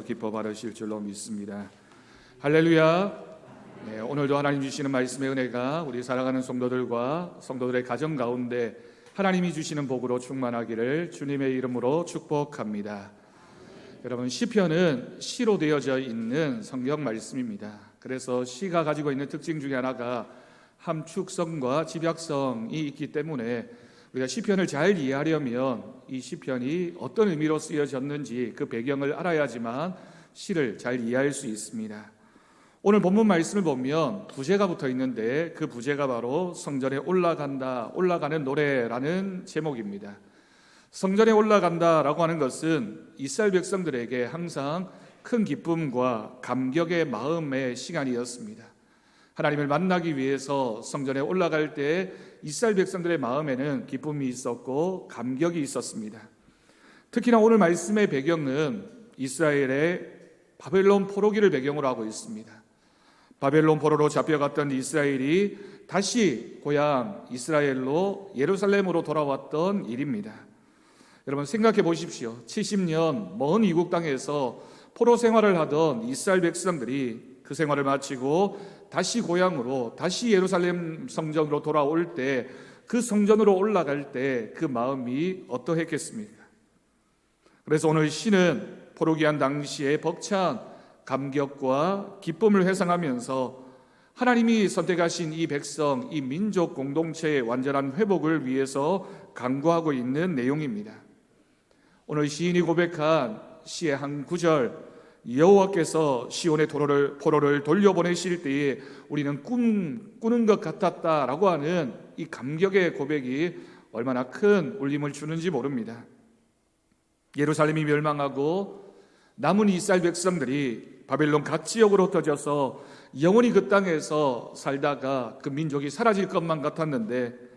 기뻐 받으실 줄로 믿습니다. 할렐루야. 네, 오늘도 하나님 주시는 말씀의 은혜가 우리 사랑하는 성도들과 성도들의 가정 가운데 하나님이 주시는 복으로 충만하기를 주님의 이름으로 축복합니다. 여러분, 시편은 시로 되어져 있는 성경 말씀입니다. 그래서 시가 가지고 있는 특징 중에 하나가 함축성과 집약성이 있기 때문에 우리가 시편을 잘 이해하려면 이 시편이 어떤 의미로 쓰여졌는지 그 배경을 알아야지만 시를 잘 이해할 수 있습니다. 오늘 본문 말씀을 보면 부제가 붙어 있는데 그 부제가 바로 성전에 올라간다, 올라가는 노래라는 제목입니다. 성전에 올라간다라고 하는 것은 이스라엘 백성들에게 항상 큰 기쁨과 감격의 마음의 시간이었습니다. 하나님을 만나기 위해서 성전에 올라갈 때 이스라엘 백성들의 마음에는 기쁨이 있었고 감격이 있었습니다. 특히나 오늘 말씀의 배경은 이스라엘의 바벨론 포로기를 배경으로 하고 있습니다. 바벨론 포로로 잡혀갔던 이스라엘이 다시 고향 이스라엘로 예루살렘으로 돌아왔던 일입니다. 여러분, 생각해 보십시오. 70년 먼 이국 땅에서 포로 생활을 하던 이스라엘 백성들이 그 생활을 마치고 다시 고향으로, 다시 예루살렘 성전으로 돌아올 때, 그 성전으로 올라갈 때 그 마음이 어떠했겠습니까? 그래서 오늘 시는 포로기한 당시의 벅찬 감격과 기쁨을 회상하면서 하나님이 선택하신 이 백성, 이 민족 공동체의 완전한 회복을 위해서 간구하고 있는 내용입니다. 오늘 시인이 고백한 시의 한 구절, 여호와께서 시온의 포로를 돌려보내실 때에 우리는 꾸는 것 같았다라고 하는 이 감격의 고백이 얼마나 큰 울림을 주는지 모릅니다. 예루살렘이 멸망하고 남은 이스라엘 백성들이 바벨론 각 지역으로 흩어져서 영원히 그 땅에서 살다가 그 민족이 사라질 것만 같았는데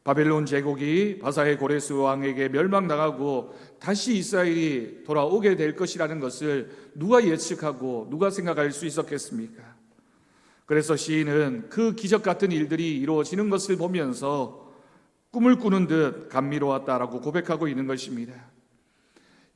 바벨론 제국이 바사의 고레스 왕에게 멸망당하고 다시 이스라엘이 돌아오게 될 것이라는 것을 누가 예측하고 누가 생각할 수 있었겠습니까? 그래서 시인은 그 기적 같은 일들이 이루어지는 것을 보면서 꿈을 꾸는 듯 감미로웠다라고 고백하고 있는 것입니다.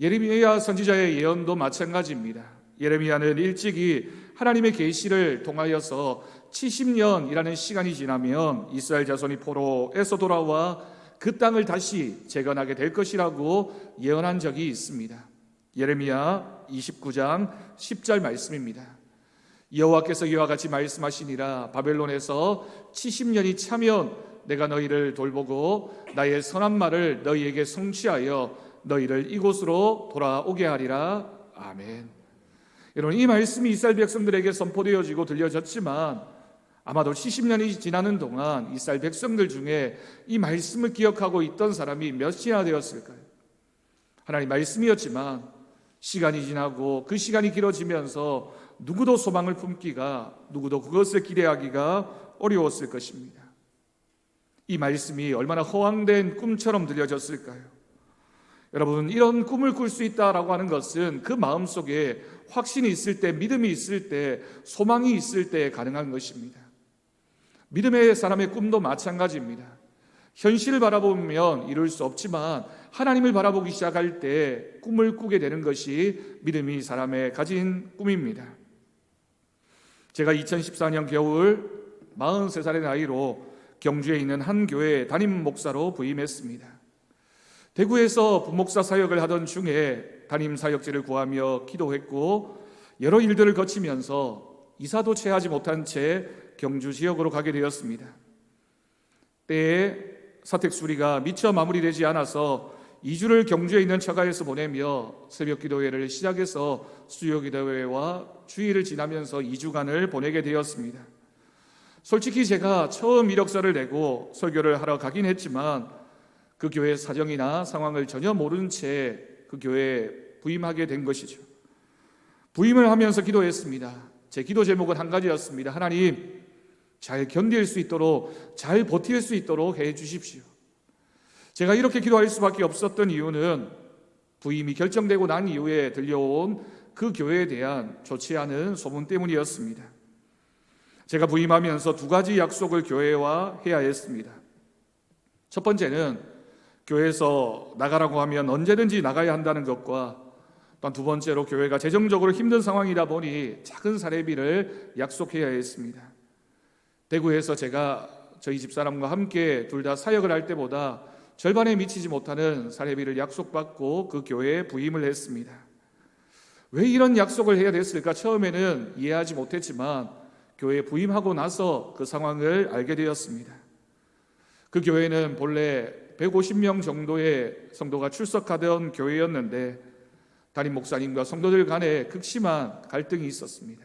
예레미야 선지자의 예언도 마찬가지입니다. 예레미야는 일찍이 하나님의 계시를 통하여서 70년이라는 시간이 지나면 이스라엘 자손이 포로에서 돌아와 그 땅을 다시 재건하게 될 것이라고 예언한 적이 있습니다. 예레미야 29장 10절 말씀입니다. 여호와께서 이와 같이 말씀하시니라. 바벨론에서 70년이 차면 내가 너희를 돌보고 나의 선한 말을 너희에게 성취하여 너희를 이곳으로 돌아오게 하리라. 아멘. 여러분, 이 말씀이 이스라엘 백성들에게 선포되어지고 들려졌지만 아마도 70년이 지나는 동안 이스라엘 백성들 중에 이 말씀을 기억하고 있던 사람이 몇이나 되었을까요? 하나님 말씀이었지만 시간이 지나고 그 시간이 길어지면서 누구도 소망을 품기가, 누구도 그것을 기대하기가 어려웠을 것입니다. 이 말씀이 얼마나 허황된 꿈처럼 들려졌을까요? 여러분, 이런 꿈을 꿀 수 있다라고 하는 것은 그 마음속에 확신이 있을 때, 믿음이 있을 때, 소망이 있을 때 가능한 것입니다. 믿음의 사람의 꿈도 마찬가지입니다. 현실을 바라보면 이룰 수 없지만 하나님을 바라보기 시작할 때 꿈을 꾸게 되는 것이 믿음이 사람의 가진 꿈입니다. 제가 2014년 겨울 43살의 나이로 경주에 있는 한 교회 담임 목사로 부임했습니다. 대구에서 부목사 사역을 하던 중에 담임 사역지를 구하며 기도했고 여러 일들을 거치면서 이사도 채하지 못한 채 경주 지역으로 가게 되었습니다. 때에 사택 수리가 미처 마무리되지 않아서 2주를 경주에 있는 처가에서 보내며 새벽 기도회를 시작해서 수요 기도회와 주일을 지나면서 2주간을 보내게 되었습니다. 솔직히 제가 처음 이력서를 내고 설교를 하러 가긴 했지만 그 교회 사정이나 상황을 전혀 모르는 채 그 교회에 부임하게 된 것이죠. 부임을 하면서 기도했습니다. 제 기도 제목은 한 가지였습니다. 하나님, 잘 견딜 수 있도록, 잘 버틸 수 있도록 해 주십시오. 제가 이렇게 기도할 수밖에 없었던 이유는 부임이 결정되고 난 이후에 들려온 그 교회에 대한 좋지 않은 소문 때문이었습니다. 제가 부임하면서 두 가지 약속을 교회와 해야 했습니다. 첫 번째는 교회에서 나가라고 하면 언제든지 나가야 한다는 것과 또한 두 번째로 교회가 재정적으로 힘든 상황이다 보니 작은 사례비를 약속해야 했습니다. 대구에서 제가 저희 집사람과 함께 둘 다 사역을 할 때보다 절반에 미치지 못하는 사례비를 약속받고 그 교회에 부임을 했습니다. 왜 이런 약속을 해야 됐을까? 처음에는 이해하지 못했지만 교회에 부임하고 나서 그 상황을 알게 되었습니다. 그 교회는 본래 150명 정도의 성도가 출석하던 교회였는데 담임 목사님과 성도들 간에 극심한 갈등이 있었습니다.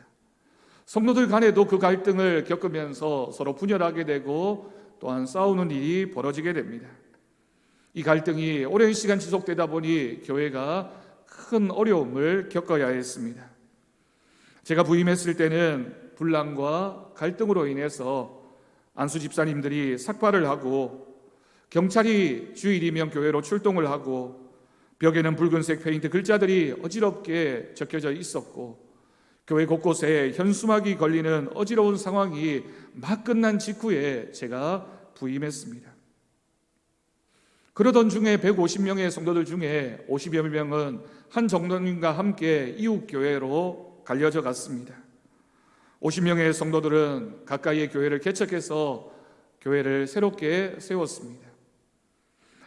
성도들 간에도 그 갈등을 겪으면서 서로 분열하게 되고 또한 싸우는 일이 벌어지게 됩니다. 이 갈등이 오랜 시간 지속되다 보니 교회가 큰 어려움을 겪어야 했습니다. 제가 부임했을 때는 분란과 갈등으로 인해서 안수 집사님들이 삭발을 하고 경찰이 주일이면 교회로 출동을 하고 벽에는 붉은색 페인트 글자들이 어지럽게 적혀져 있었고 교회 곳곳에 현수막이 걸리는 어지러운 상황이 막 끝난 직후에 제가 부임했습니다. 그러던 중에 150명의 성도들 중에 50여 명은 한 정도님과 함께 이웃교회로 갈려져 갔습니다. 50명의 성도들은 가까이의 교회를 개척해서 교회를 새롭게 세웠습니다.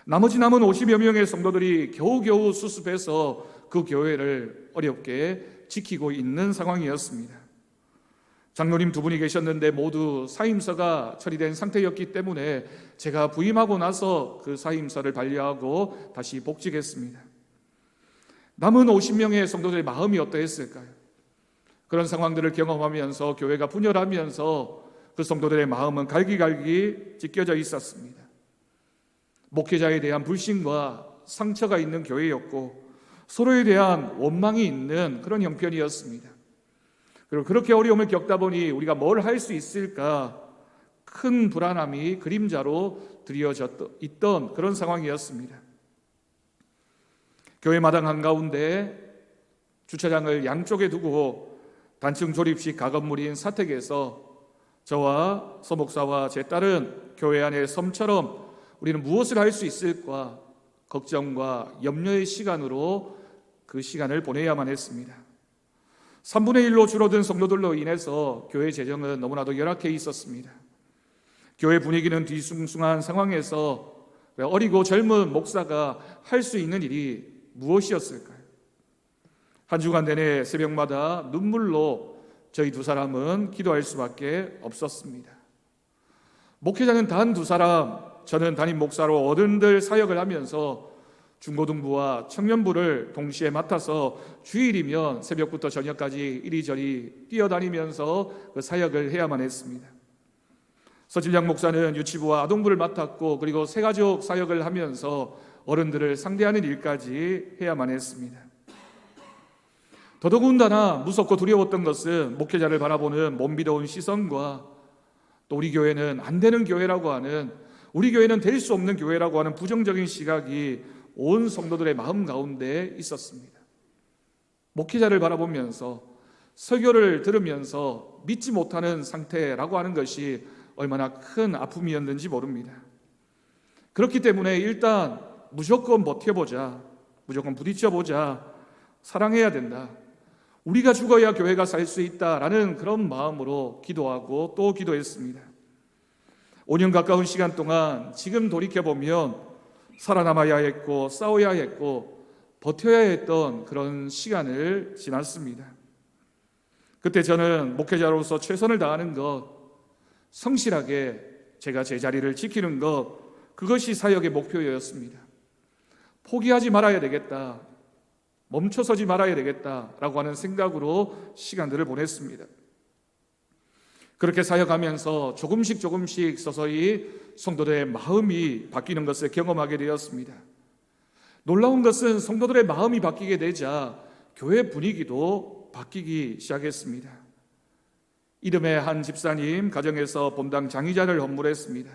나머지 남은 50여 명의 성도들이 겨우겨우 수습해서 그 교회를 어렵게 지키고 있는 상황이었습니다. 장로님 두 분이 계셨는데 모두 사임서가 처리된 상태였기 때문에 제가 부임하고 나서 그 사임서를 반려하고 다시 복직했습니다. 남은 50명의 성도들의 마음이 어떠했을까요? 그런 상황들을 경험하면서 교회가 분열하면서 그 성도들의 마음은 갈기갈기 찢겨져 있었습니다. 목회자에 대한 불신과 상처가 있는 교회였고 서로에 대한 원망이 있는 그런 형편이었습니다. 그리고 그렇게 어려움을 겪다 보니 우리가 뭘 할 수 있을까 큰 불안함이 그림자로 드리워져 있던 그런 상황이었습니다. 교회 마당 한가운데 주차장을 양쪽에 두고 단층 조립식 가건물인 사택에서 저와 서목사와 제 딸은 교회 안의 섬처럼 우리는 무엇을 할 수 있을까 걱정과 염려의 시간으로 그 시간을 보내야만 했습니다. 3분의 1로 줄어든 성도들로 인해서 교회 재정은 너무나도 열악해 있었습니다. 교회 분위기는 뒤숭숭한 상황에서 어리고 젊은 목사가 할 수 있는 일이 무엇이었을까요? 한 주간 내내 새벽마다 눈물로 저희 두 사람은 기도할 수밖에 없었습니다. 목회자는 단 두 사람, 저는 담임 목사로 어른들 사역을 하면서 중고등부와 청년부를 동시에 맡아서 주일이면 새벽부터 저녁까지 이리저리 뛰어다니면서 그 사역을 해야만 했습니다. 서진량 목사는 유치부와 아동부를 맡았고 그리고 새가족 사역을 하면서 어른들을 상대하는 일까지 해야만 했습니다. 더더군다나 무섭고 두려웠던 것은 목회자를 바라보는 몸비더운 시선과 또 우리 교회는 안 되는 교회라고 하는, 우리 교회는 될 수 없는 교회라고 하는 부정적인 시각이 온 성도들의 마음 가운데 있었습니다. 목회자를 바라보면서 설교를 들으면서 믿지 못하는 상태라고 하는 것이 얼마나 큰 아픔이었는지 모릅니다. 그렇기 때문에 일단 무조건 버텨보자, 무조건 부딪혀보자, 사랑해야 된다, 우리가 죽어야 교회가 살 수 있다라는 그런 마음으로 기도하고 또 기도했습니다. 5년 가까운 시간 동안 지금 돌이켜보면 살아남아야 했고 싸워야 했고 버텨야 했던 그런 시간을 지났습니다. 그때 저는 목회자로서 최선을 다하는 것, 성실하게 제가 제 자리를 지키는 것, 그것이 사역의 목표였습니다. 포기하지 말아야 되겠다, 멈춰서지 말아야 되겠다라고 하는 생각으로 시간들을 보냈습니다. 그렇게 사역하면서 조금씩 서서히 성도들의 마음이 바뀌는 것을 경험하게 되었습니다. 놀라운 것은 성도들의 마음이 바뀌게 되자 교회 분위기도 바뀌기 시작했습니다. 이름의 한 집사님 가정에서 본당 장의자를 헌물했습니다.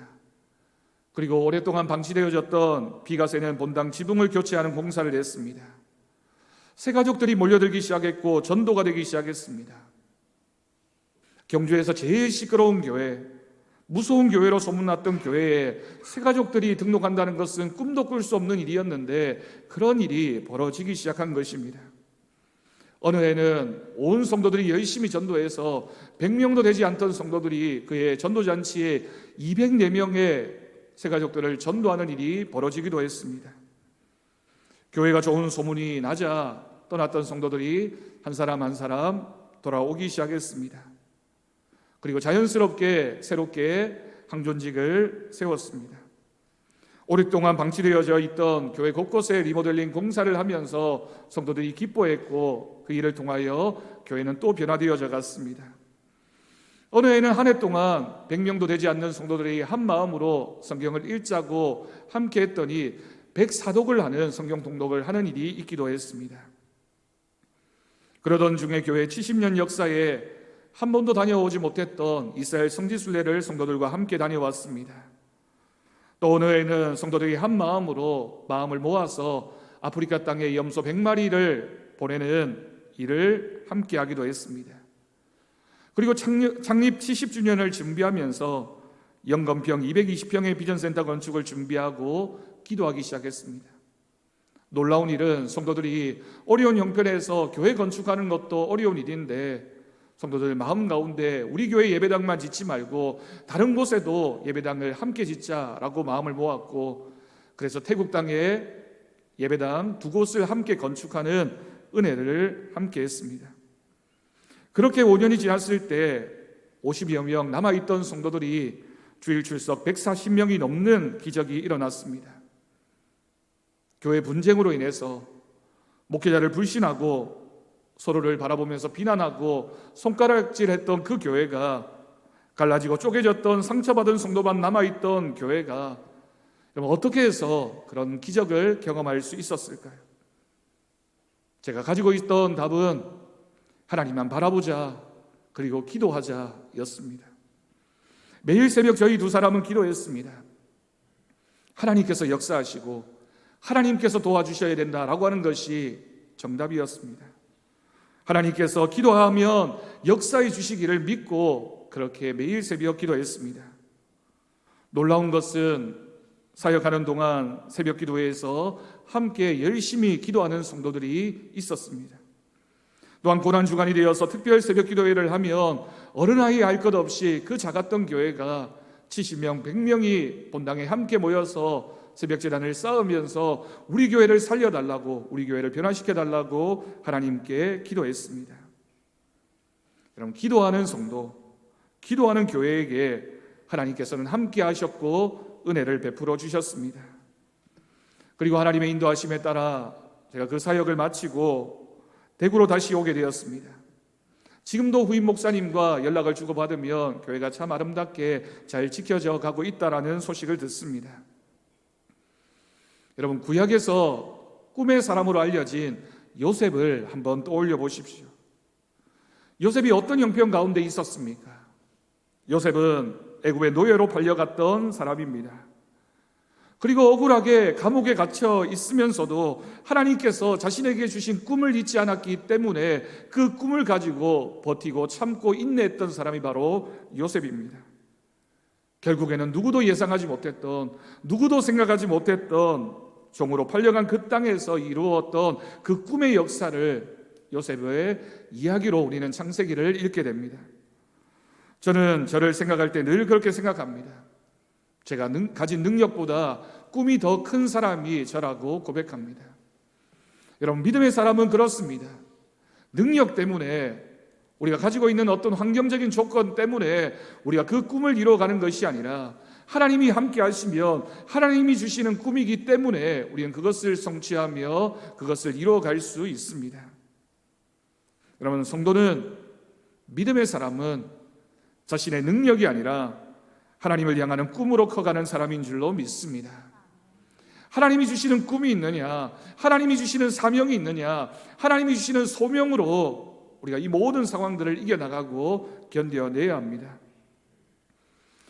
그리고 오랫동안 방치되어졌던 비가 새는 본당 지붕을 교체하는 공사를 했습니다. 새 가족들이 몰려들기 시작했고 전도가 되기 시작했습니다. 경주에서 제일 시끄러운 교회, 무서운 교회로 소문났던 교회에 새 가족들이 등록한다는 것은 꿈도 꿀 수 없는 일이었는데 그런 일이 벌어지기 시작한 것입니다. 어느 해는 온 성도들이 열심히 전도해서 100명도 되지 않던 성도들이 그의 전도잔치에 204명의 새가족들을 전도하는 일이 벌어지기도 했습니다. 교회가 좋은 소문이 나자 떠났던 성도들이 한 사람 한 사람 돌아오기 시작했습니다. 그리고 자연스럽게 새롭게 항존직을 세웠습니다. 오랫동안 방치되어져 있던 교회 곳곳에 리모델링 공사를 하면서 성도들이 기뻐했고 그 일을 통하여 교회는 또 변화되어져 갔습니다. 어느 해는 한 해 동안 100명도 되지 않는 성도들이 한 마음으로 성경을 읽자고 함께 했더니 104독을 하는 성경 통독을 하는 일이 있기도 했습니다. 그러던 중에 교회 70년 역사에 한 번도 다녀오지 못했던 이스라엘 성지순례를 성도들과 함께 다녀왔습니다. 또 어느 해는 성도들이 한 마음으로 마음을 모아서 아프리카 땅에 염소 100마리를 보내는 일을 함께 하기도 했습니다. 그리고 창립 70주년을 준비하면서 영건평 220평의 비전센터 건축을 준비하고 기도하기 시작했습니다. 놀라운 일은 성도들이 어려운 형편에서 교회 건축하는 것도 어려운 일인데 성도들 마음 가운데 우리 교회 예배당만 짓지 말고 다른 곳에도 예배당을 함께 짓자라고 마음을 모았고, 그래서 태국 땅에 예배당 2곳을 함께 건축하는 은혜를 함께 했습니다. 그렇게 5년이 지났을 때 50여 명 남아있던 성도들이 주일 출석 140명이 넘는 기적이 일어났습니다. 교회 분쟁으로 인해서 목회자를 불신하고 서로를 바라보면서 비난하고 손가락질했던 그 교회가 갈라지고 쪼개졌던 상처받은 성도만 남아있던 교회가 여러분 어떻게 해서 그런 기적을 경험할 수 있었을까요? 제가 가지고 있던 답은 하나님만 바라보자 그리고 기도하자 였습니다. 매일 새벽 저희 두 사람은 기도했습니다. 하나님께서 역사하시고 하나님께서 도와주셔야 된다라고 하는 것이 정답이었습니다. 하나님께서 기도하면 역사해 주시기를 믿고 그렇게 매일 새벽 기도했습니다. 놀라운 것은 사역하는 동안 새벽 기도회에서 함께 열심히 기도하는 성도들이 있었습니다. 또한 고난주간이 되어서 특별 새벽 기도회를 하면 어른아이 알 것 없이 그 작았던 교회가 70명, 100명이 본당에 함께 모여서 새벽 제단을 쌓으면서 우리 교회를 살려달라고, 우리 교회를 변화시켜달라고 하나님께 기도했습니다. 여러분, 기도하는 성도, 기도하는 교회에게 하나님께서는 함께 하셨고 은혜를 베풀어 주셨습니다. 그리고 하나님의 인도하심에 따라 제가 그 사역을 마치고 대구로 다시 오게 되었습니다. 지금도 후임 목사님과 연락을 주고받으면 교회가 참 아름답게 잘 지켜져 가고 있다라는 소식을 듣습니다. 여러분, 구약에서 꿈의 사람으로 알려진 요셉을 한번 떠올려 보십시오. 요셉이 어떤 형편 가운데 있었습니까? 요셉은 애굽의 노예로 팔려갔던 사람입니다. 그리고 억울하게 감옥에 갇혀 있으면서도 하나님께서 자신에게 주신 꿈을 잊지 않았기 때문에 그 꿈을 가지고 버티고 참고 인내했던 사람이 바로 요셉입니다. 결국에는 누구도 예상하지 못했던, 누구도 생각하지 못했던 종으로 팔려간 그 땅에서 이루었던 그 꿈의 역사를 요셉의 이야기로 우리는 창세기를 읽게 됩니다. 저는 저를 생각할 때 늘 그렇게 생각합니다. 제가 가진 능력보다 꿈이 더 큰 사람이 저라고 고백합니다. 여러분, 믿음의 사람은 그렇습니다. 능력 때문에, 우리가 가지고 있는 어떤 환경적인 조건 때문에 우리가 그 꿈을 이루어가는 것이 아니라 하나님이 함께 하시면 하나님이 주시는 꿈이기 때문에 우리는 그것을 성취하며 그것을 이루어갈 수 있습니다. 여러분, 성도는, 믿음의 사람은 자신의 능력이 아니라 하나님을 향하는 꿈으로 커가는 사람인 줄로 믿습니다. 하나님이 주시는 꿈이 있느냐, 하나님이 주시는 사명이 있느냐, 하나님이 주시는 소명으로 우리가 이 모든 상황들을 이겨나가고 견뎌내야 합니다.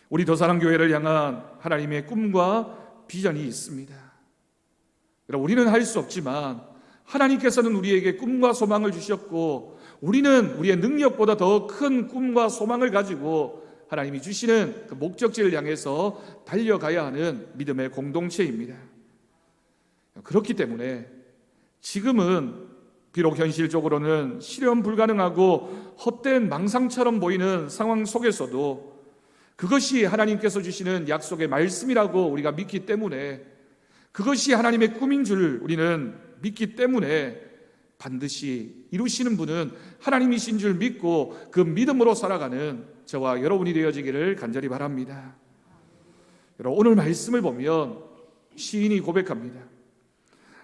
우리 더사랑교회를 향한 하나님의 꿈과 비전이 있습니다. 여러분, 우리는 할 수 없지만 하나님께서는 우리에게 꿈과 소망을 주셨고, 우리는 우리의 능력보다 더 큰 꿈과 소망을 가지고 하나님이 주시는 그 목적지를 향해서 달려가야 하는 믿음의 공동체입니다. 그렇기 때문에 지금은 비록 현실적으로는 실현 불가능하고 헛된 망상처럼 보이는 상황 속에서도 그것이 하나님께서 주시는 약속의 말씀이라고 우리가 믿기 때문에, 그것이 하나님의 꿈인 줄 우리는 믿기 때문에 반드시 이루시는 분은 하나님이신 줄 믿고 그 믿음으로 살아가는 저와 여러분이 되어지기를 간절히 바랍니다. 여러분, 오늘 말씀을 보면 시인이 고백합니다.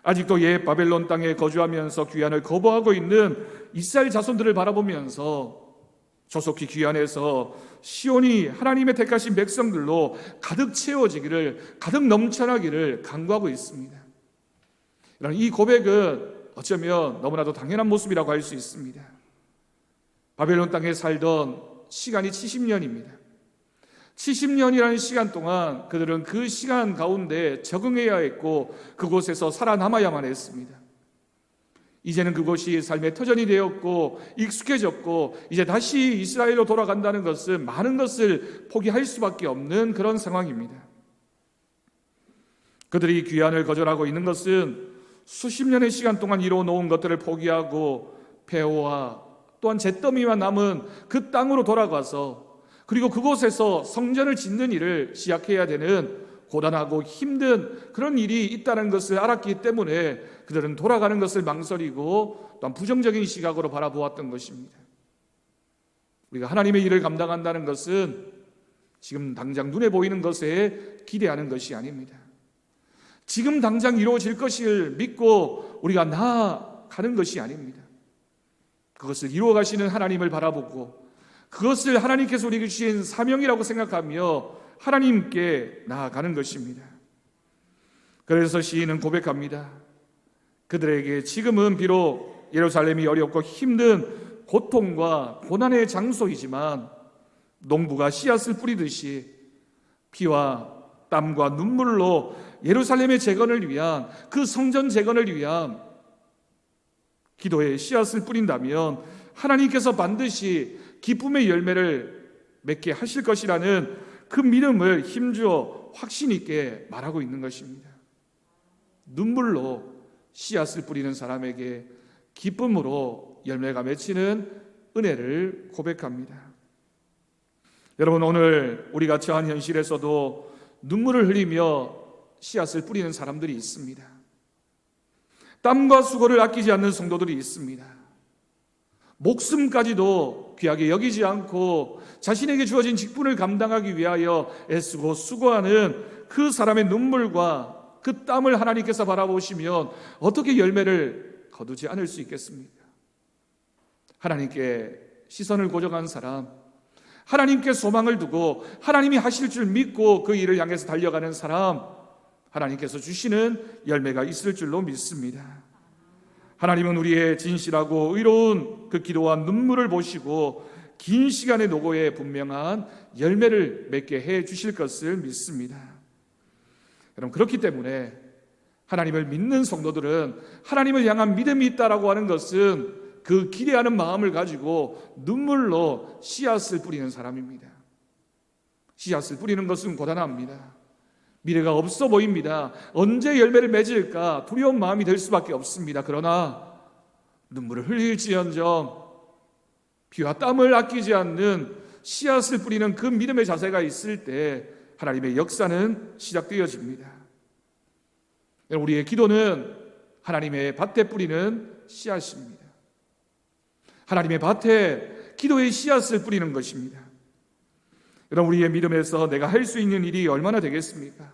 아직도 옛 바벨론 땅에 거주하면서 귀환을 거부하고 있는 이스라엘 자손들을 바라보면서 조속히 귀환해서 시온이 하나님의 택하신 백성들로 가득 채워지기를, 가득 넘쳐나기를 간구하고 있습니다. 이 고백은 어쩌면 너무나도 당연한 모습이라고 할 수 있습니다. 바벨론 땅에 살던 시간이 70년입니다. 70년이라는 시간 동안 그들은 그 시간 가운데 적응해야 했고 그곳에서 살아남아야만 했습니다. 이제는 그곳이 삶의 터전이 되었고 익숙해졌고 이제 다시 이스라엘로 돌아간다는 것은 많은 것을 포기할 수밖에 없는 그런 상황입니다. 그들이 귀환을 거절하고 있는 것은 수십 년의 시간 동안 이루어놓은 것들을 포기하고 폐허와 또한 잿더미만 남은 그 땅으로 돌아가서 그리고 그곳에서 성전을 짓는 일을 시작해야 되는 고단하고 힘든 그런 일이 있다는 것을 알았기 때문에 그들은 돌아가는 것을 망설이고 또한 부정적인 시각으로 바라보았던 것입니다. 우리가 하나님의 일을 감당한다는 것은 지금 당장 눈에 보이는 것에 기대하는 것이 아닙니다. 지금 당장 이루어질 것을 믿고 우리가 나아가는 것이 아닙니다. 그것을 이루어 가시는 하나님을 바라보고 그것을 하나님께서 우리에게 주신 사명이라고 생각하며 하나님께 나아가는 것입니다. 그래서 시인은 고백합니다. 그들에게 지금은 비록 예루살렘이 어렵고 힘든 고통과 고난의 장소이지만 농부가 씨앗을 뿌리듯이 피와 땀과 눈물로 예루살렘의 재건을 위한, 그 성전 재건을 위한 기도의 씨앗을 뿌린다면 하나님께서 반드시 기쁨의 열매를 맺게 하실 것이라는 그 믿음을 힘주어 확신 있게 말하고 있는 것입니다. 눈물로 씨앗을 뿌리는 사람에게 기쁨으로 열매가 맺히는 은혜를 고백합니다. 여러분, 오늘 우리가 처한 현실에서도 눈물을 흘리며 씨앗을 뿌리는 사람들이 있습니다. 땀과 수고를 아끼지 않는 성도들이 있습니다. 목숨까지도 귀하게 여기지 않고 자신에게 주어진 직분을 감당하기 위하여 애쓰고 수고하는 그 사람의 눈물과 그 땀을 하나님께서 바라보시면 어떻게 열매를 거두지 않을 수 있겠습니까? 하나님께 시선을 고정한 사람, 하나님께 소망을 두고 하나님이 하실 줄 믿고 그 일을 향해서 달려가는 사람, 하나님께서 주시는 열매가 있을 줄로 믿습니다. 하나님은 우리의 진실하고 의로운 그 기도와 눈물을 보시고 긴 시간의 노고에 분명한 열매를 맺게 해 주실 것을 믿습니다. 여러분, 그렇기 때문에 하나님을 믿는 성도들은 하나님을 향한 믿음이 있다라고 하는 것은 그 기대하는 마음을 가지고 눈물로 씨앗을 뿌리는 사람입니다. 씨앗을 뿌리는 것은 고단합니다. 미래가 없어 보입니다. 언제 열매를 맺을까 두려운 마음이 들 수밖에 없습니다. 그러나 눈물을 흘릴지언정 피와 땀을 아끼지 않는 씨앗을 뿌리는 그 믿음의 자세가 있을 때 하나님의 역사는 시작되어집니다. 우리의 기도는 하나님의 밭에 뿌리는 씨앗입니다. 하나님의 밭에 기도의 씨앗을 뿌리는 것입니다. 여러분, 우리의 믿음에서 내가 할 수 있는 일이 얼마나 되겠습니까?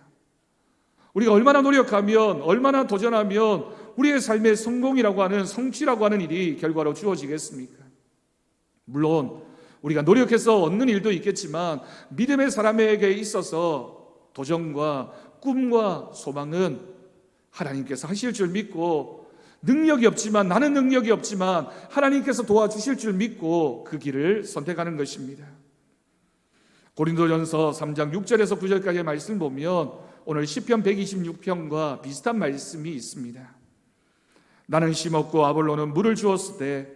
우리가 얼마나 노력하면, 얼마나 도전하면 우리의 삶의 성공이라고 하는, 성취라고 하는 일이 결과로 주어지겠습니까? 물론 우리가 노력해서 얻는 일도 있겠지만 믿음의 사람에게 있어서 도전과 꿈과 소망은 하나님께서 하실 줄 믿고, 능력이 없지만, 나는 능력이 없지만 하나님께서 도와주실 줄 믿고 그 길을 선택하는 것입니다. 고린도전서 3장 6절에서 9절까지의 말씀 보면 오늘 시편 126편과 비슷한 말씀이 있습니다. 나는 심었고 아볼로는 물을 주었을 때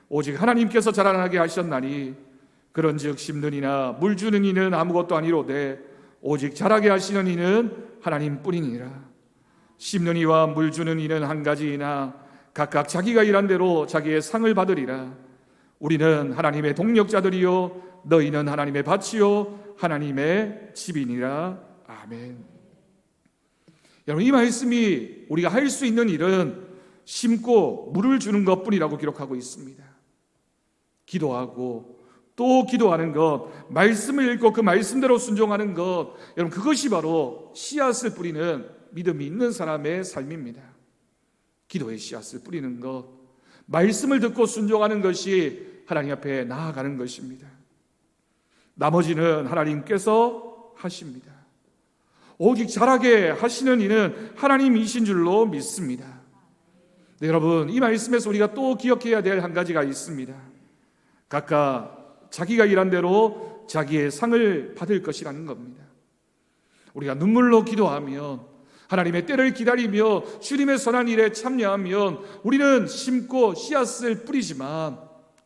오직 하나님께서 자라나게 하셨나니 그런즉 심는 이나 물 주는 이는 아무것도 아니로되 오직 자라게 하시는 이는 하나님뿐이니라. 심는 이와 물 주는 이는 한 가지이나 각각 자기가 일한 대로 자기의 상을 받으리라. 우리는 하나님의 동력자들이요 너희는 하나님의 밭이요 하나님의 집이니라. 아멘. 여러분, 이 말씀이 우리가 할 수 있는 일은 심고 물을 주는 것뿐이라고 기록하고 있습니다. 기도하고 또 기도하는 것, 말씀을 읽고 그 말씀대로 순종하는 것, 여러분 그것이 바로 씨앗을 뿌리는 믿음이 있는 사람의 삶입니다. 기도의 씨앗을 뿌리는 것, 말씀을 듣고 순종하는 것이 하나님 앞에 나아가는 것입니다. 나머지는 하나님께서 하십니다. 오직 잘하게 하시는 이는 하나님이신 줄로 믿습니다. 네, 여러분, 이 말씀에서 우리가 또 기억해야 될 한 가지가 있습니다. 각각 자기가 일한 대로 자기의 상을 받을 것이라는 겁니다. 우리가 눈물로 기도하면, 하나님의 때를 기다리며 주님의 선한 일에 참여하면 우리는 심고 씨앗을 뿌리지만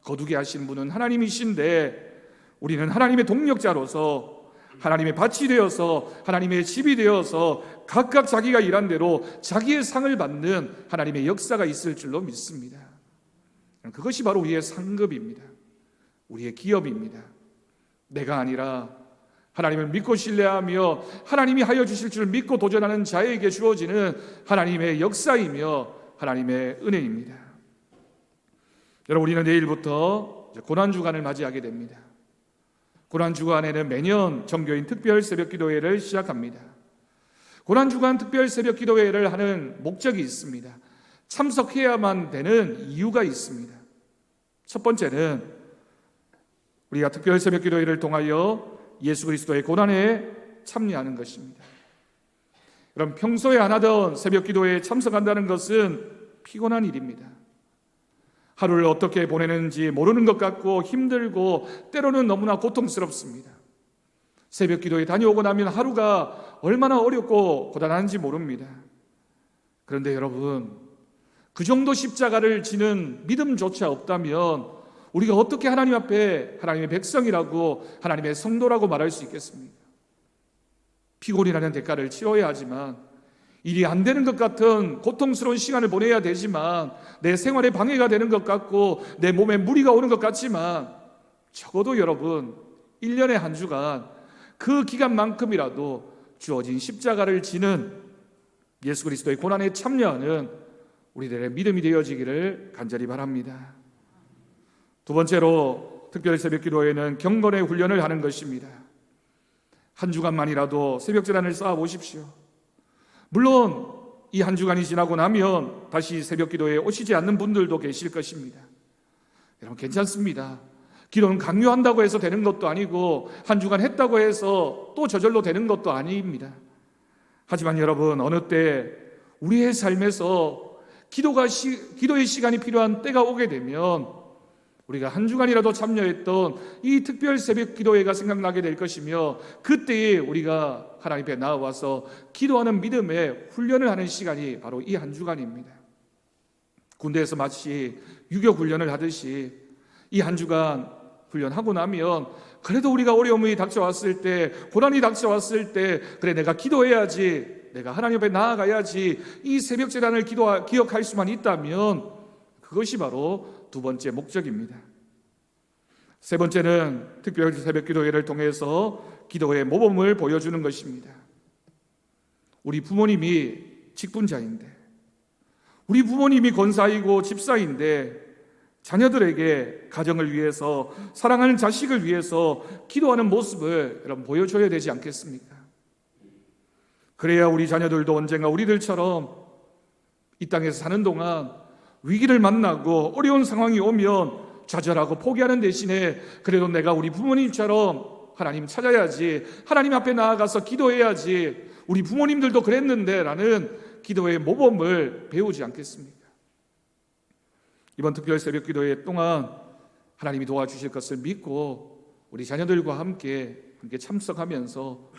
거두게 하시는 분은 하나님이신데, 우리는 하나님의 동력자로서 하나님의 밭이 되어서 하나님의 집이 되어서 각각 자기가 일한 대로 자기의 상을 받는 하나님의 역사가 있을 줄로 믿습니다. 그것이 바로 우리의 상급입니다. 우리의 기업입니다. 내가 아니라 하나님을 믿고 신뢰하며 하나님이 하여 주실 줄 믿고 도전하는 자에게 주어지는 하나님의 역사이며 하나님의 은혜입니다. 여러분, 우리는 내일부터 고난주간을 맞이하게 됩니다. 고난주간에는 매년 정교인 특별 새벽기도회를 시작합니다. 고난주간 특별 새벽기도회를 하는 목적이 있습니다. 참석해야만 되는 이유가 있습니다. 첫 번째는 우리가 특별 새벽기도회를 통하여 예수 그리스도의 고난에 참여하는 것입니다. 여러분, 평소에 안 하던 새벽기도회에 참석한다는 것은 피곤한 일입니다. 하루를 어떻게 보내는지 모르는 것 같고 힘들고 때로는 너무나 고통스럽습니다. 새벽기도에 다녀오고 나면 하루가 얼마나 어렵고 고단한지 모릅니다. 그런데 여러분, 그 정도 십자가를 지는 믿음조차 없다면 우리가 어떻게 하나님 앞에 하나님의 백성이라고 하나님의 성도라고 말할 수 있겠습니까? 피곤이라는 대가를 치러야 하지만, 일이 안 되는 것 같은 고통스러운 시간을 보내야 되지만, 내 생활에 방해가 되는 것 같고 내 몸에 무리가 오는 것 같지만, 적어도 여러분 1년의 한 주간 그 기간만큼이라도 주어진 십자가를 지는 예수 그리스도의 고난에 참여하는 우리들의 믿음이 되어지기를 간절히 바랍니다. 두 번째로 특별 새벽기도회는 경건의 훈련을 하는 것입니다. 한 주간만이라도 새벽제단을 쌓아 보십시오. 물론 이 한 주간이 지나고 나면 다시 새벽기도에 오시지 않는 분들도 계실 것입니다. 여러분, 괜찮습니다. 기도는 강요한다고 해서 되는 것도 아니고 한 주간 했다고 해서 또 저절로 되는 것도 아닙니다. 하지만 여러분, 어느 때 우리의 삶에서 기도의 시간이 필요한 때가 오게 되면 우리가 한 주간이라도 참여했던 이 특별 새벽 기도회가 생각나게 될 것이며, 그때에 우리가 하나님 앞에 나와서 기도하는 믿음의 훈련을 하는 시간이 바로 이 한 주간입니다. 군대에서 마치 유격 훈련을 하듯이 이 한 주간 훈련하고 나면 그래도 우리가 어려움이 닥쳐왔을 때, 고난이 닥쳐왔을 때, 그래 내가 기도해야지, 내가 하나님 앞에 나아가야지, 이 새벽 제단을 기억할 수만 있다면 그것이 바로 두 번째 목적입니다. 세 번째는 특별 새벽 기도회를 통해서 기도의 모범을 보여주는 것입니다. 우리 부모님이 직분자인데, 우리 부모님이 권사이고 집사인데, 자녀들에게 가정을 위해서, 사랑하는 자식을 위해서 기도하는 모습을 여러분 보여줘야 되지 않겠습니까? 그래야 우리 자녀들도 언젠가 우리들처럼 이 땅에서 사는 동안 위기를 만나고 어려운 상황이 오면 좌절하고 포기하는 대신에 그래도 내가 우리 부모님처럼 하나님 찾아야지, 하나님 앞에 나아가서 기도해야지, 우리 부모님들도 그랬는데 라는 기도의 모범을 배우지 않겠습니까? 이번 특별 새벽 기도회 동안 하나님이 도와주실 것을 믿고 우리 자녀들과 함께 참석하면서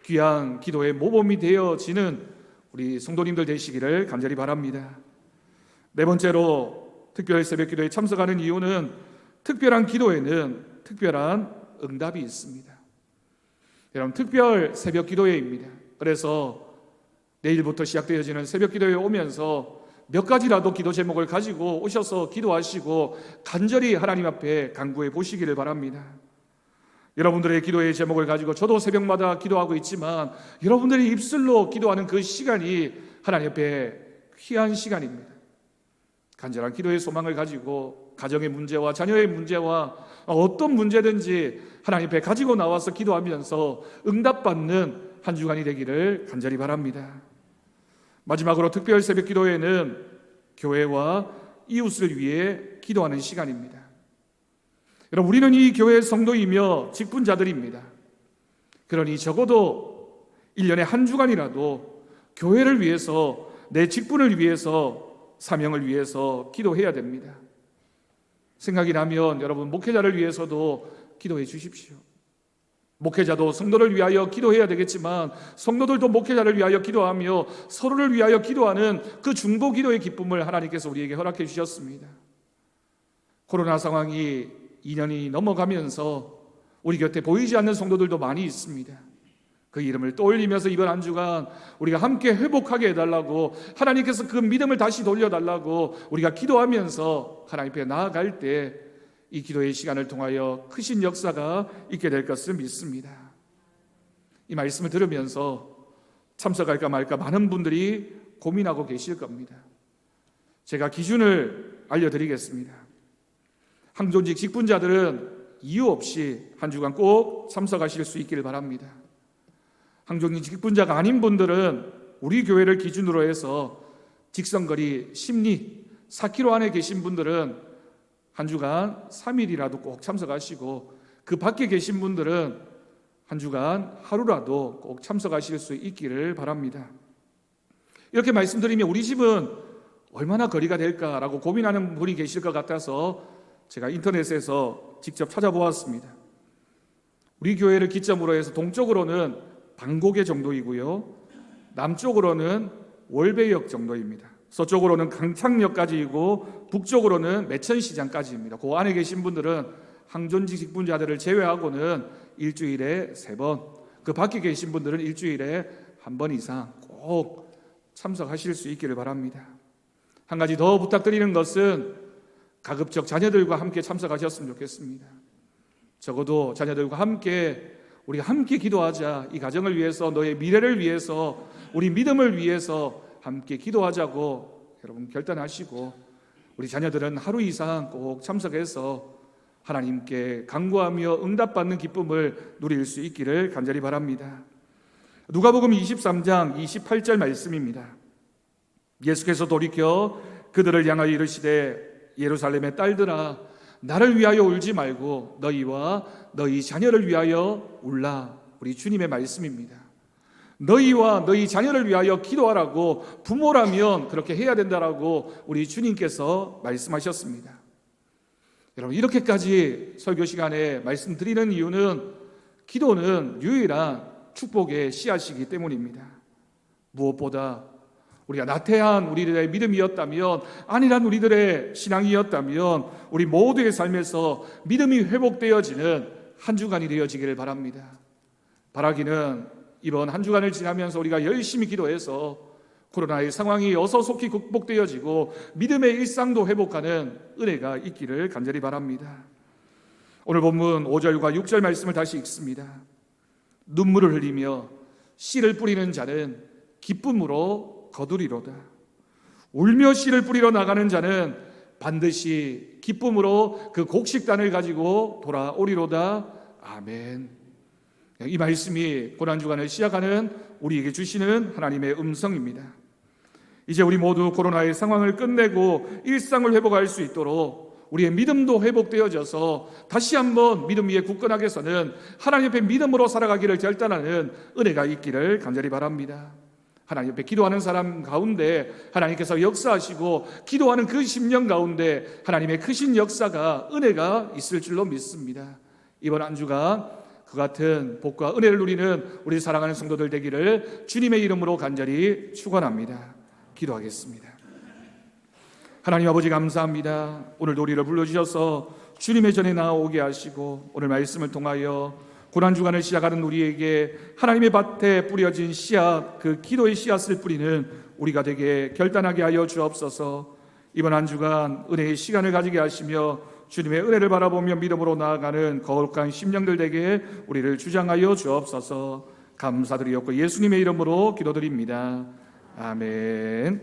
귀한 기도의 모범이 되어지는 우리 성도님들 되시기를 간절히 바랍니다. 네 번째로 특별 새벽 기도에 참석하는 이유는 특별한 기도에는 특별한 응답이 있습니다. 여러분, 특별 새벽 기도회입니다. 그래서 내일부터 시작되어지는 새벽 기도회에 오면서 몇 가지라도 기도 제목을 가지고 오셔서 기도하시고 간절히 하나님 앞에 간구해 보시기를 바랍니다. 여러분들의 기도의 제목을 가지고 저도 새벽마다 기도하고 있지만 여러분들이 입술로 기도하는 그 시간이 하나님 앞에 귀한 시간입니다. 간절한 기도의 소망을 가지고 가정의 문제와 자녀의 문제와 어떤 문제든지 하나님 앞에 가지고 나와서 기도하면서 응답받는 한 주간이 되기를 간절히 바랍니다. 마지막으로 특별 새벽 기도회는 교회와 이웃을 위해 기도하는 시간입니다. 여러분, 우리는 이 교회의 성도이며 직분자들입니다. 그러니 적어도 1년에 한 주간이라도 교회를 위해서, 내 직분을 위해서, 사명을 위해서 기도해야 됩니다. 생각이 나면 여러분, 목회자를 위해서도 기도해 주십시오. 목회자도 성도를 위하여 기도해야 되겠지만 성도들도 목회자를 위하여 기도하며 서로를 위하여 기도하는 그 중보 기도의 기쁨을 하나님께서 우리에게 허락해 주셨습니다. 코로나 상황이 2년이 넘어가면서 우리 곁에 보이지 않는 성도들도 많이 있습니다. 그 이름을 떠올리면서 이번 한 주간 우리가 함께 회복하게 해달라고, 하나님께서 그 믿음을 다시 돌려달라고 우리가 기도하면서 하나님 앞에 나아갈 때 이 기도의 시간을 통하여 크신 역사가 있게 될 것을 믿습니다. 이 말씀을 들으면서 참석할까 말까 많은 분들이 고민하고 계실 겁니다. 제가 기준을 알려드리겠습니다. 항존직 직분자들은 이유 없이 한 주간 꼭 참석하실 수 있기를 바랍니다. 항존직 직분자가 아닌 분들은 우리 교회를 기준으로 해서 직선거리 심리 4km 안에 계신 분들은 한 주간 3일이라도 꼭 참석하시고, 그 밖에 계신 분들은 한 주간 하루라도 꼭 참석하실 수 있기를 바랍니다. 이렇게 말씀드리면 우리 집은 얼마나 거리가 될까라고 고민하는 분이 계실 것 같아서 제가 인터넷에서 직접 찾아보았습니다. 우리 교회를 기점으로 해서 동쪽으로는 방곡의 정도이고요, 남쪽으로는 월배역 정도입니다. 서쪽으로는 강창역까지이고 북쪽으로는 매천시장까지입니다. 그 안에 계신 분들은 항존직 직분자들을 제외하고는 일주일에 3번, 그 밖에 계신 분들은 일주일에 1번 이상 꼭 참석하실 수 있기를 바랍니다. 한 가지 더 부탁드리는 것은 가급적 자녀들과 함께 참석하셨으면 좋겠습니다. 적어도 자녀들과 함께 우리가 함께 기도하자. 이 가정을 위해서, 너의 미래를 위해서, 우리 믿음을 위해서 함께 기도하자고 여러분 결단하시고, 우리 자녀들은 하루 이상 꼭 참석해서 하나님께 간구하며 응답받는 기쁨을 누릴 수 있기를 간절히 바랍니다. 누가복음 23장 28절 말씀입니다. 예수께서 돌이켜 그들을 향하여 이르시되 예루살렘의 딸들아, 나를 위하여 울지 말고 너희와 너희 자녀를 위하여 울라. 우리 주님의 말씀입니다. 너희와 너희 자녀를 위하여 기도하라고, 부모라면 그렇게 해야 된다라고 우리 주님께서 말씀하셨습니다. 여러분, 이렇게까지 설교 시간에 말씀드리는 이유는 기도는 유일한 축복의 씨앗이기 때문입니다. 무엇보다 우리가 나태한 우리들의 믿음이었다면, 안일한 우리들의 신앙이었다면 우리 모두의 삶에서 믿음이 회복되어지는 한 주간이 되어지기를 바랍니다. 바라기는 이번 한 주간을 지나면서 우리가 열심히 기도해서 코로나의 상황이 어서속히 극복되어지고 믿음의 일상도 회복하는 은혜가 있기를 간절히 바랍니다. 오늘 본문 5절과 6절 말씀을 다시 읽습니다. 눈물을 흘리며 씨를 뿌리는 자는 기쁨으로 거두리로다. 울며 씨를 뿌리러 나가는 자는 반드시 기쁨으로 그 곡식단을 가지고 돌아오리로다. 아멘. 이 말씀이 고난주간을 시작하는 우리에게 주시는 하나님의 음성입니다. 이제 우리 모두 코로나의 상황을 끝내고 일상을 회복할 수 있도록 우리의 믿음도 회복되어져서 다시 한번 믿음 위에 굳건하게 서는, 하나님 앞에 믿음으로 살아가기를 결단하는 은혜가 있기를 간절히 바랍니다. 하나님 앞에 기도하는 사람 가운데 하나님께서 역사하시고, 기도하는 그 심령 가운데 하나님의 크신 역사가, 은혜가 있을 줄로 믿습니다. 이번 한 주간 그 같은 복과 은혜를 누리는 우리 사랑하는 성도들 되기를 주님의 이름으로 간절히 축원합니다. 기도하겠습니다. 하나님 아버지, 감사합니다. 오늘도 우리를 불러주셔서 주님의 전에 나아오게 하시고, 오늘 말씀을 통하여 고난주간을 시작하는 우리에게 하나님의 밭에 뿌려진 씨앗, 그 기도의 씨앗을 뿌리는 우리가 되게 결단하게 하여 주옵소서. 이번 한 주간 은혜의 시간을 가지게 하시며 주님의 은혜를 바라보며 믿음으로 나아가는 거룩한 심령들 되게 우리를 주장하여 주옵소서. 감사드리옵고 예수님의 이름으로 기도드립니다. 아멘.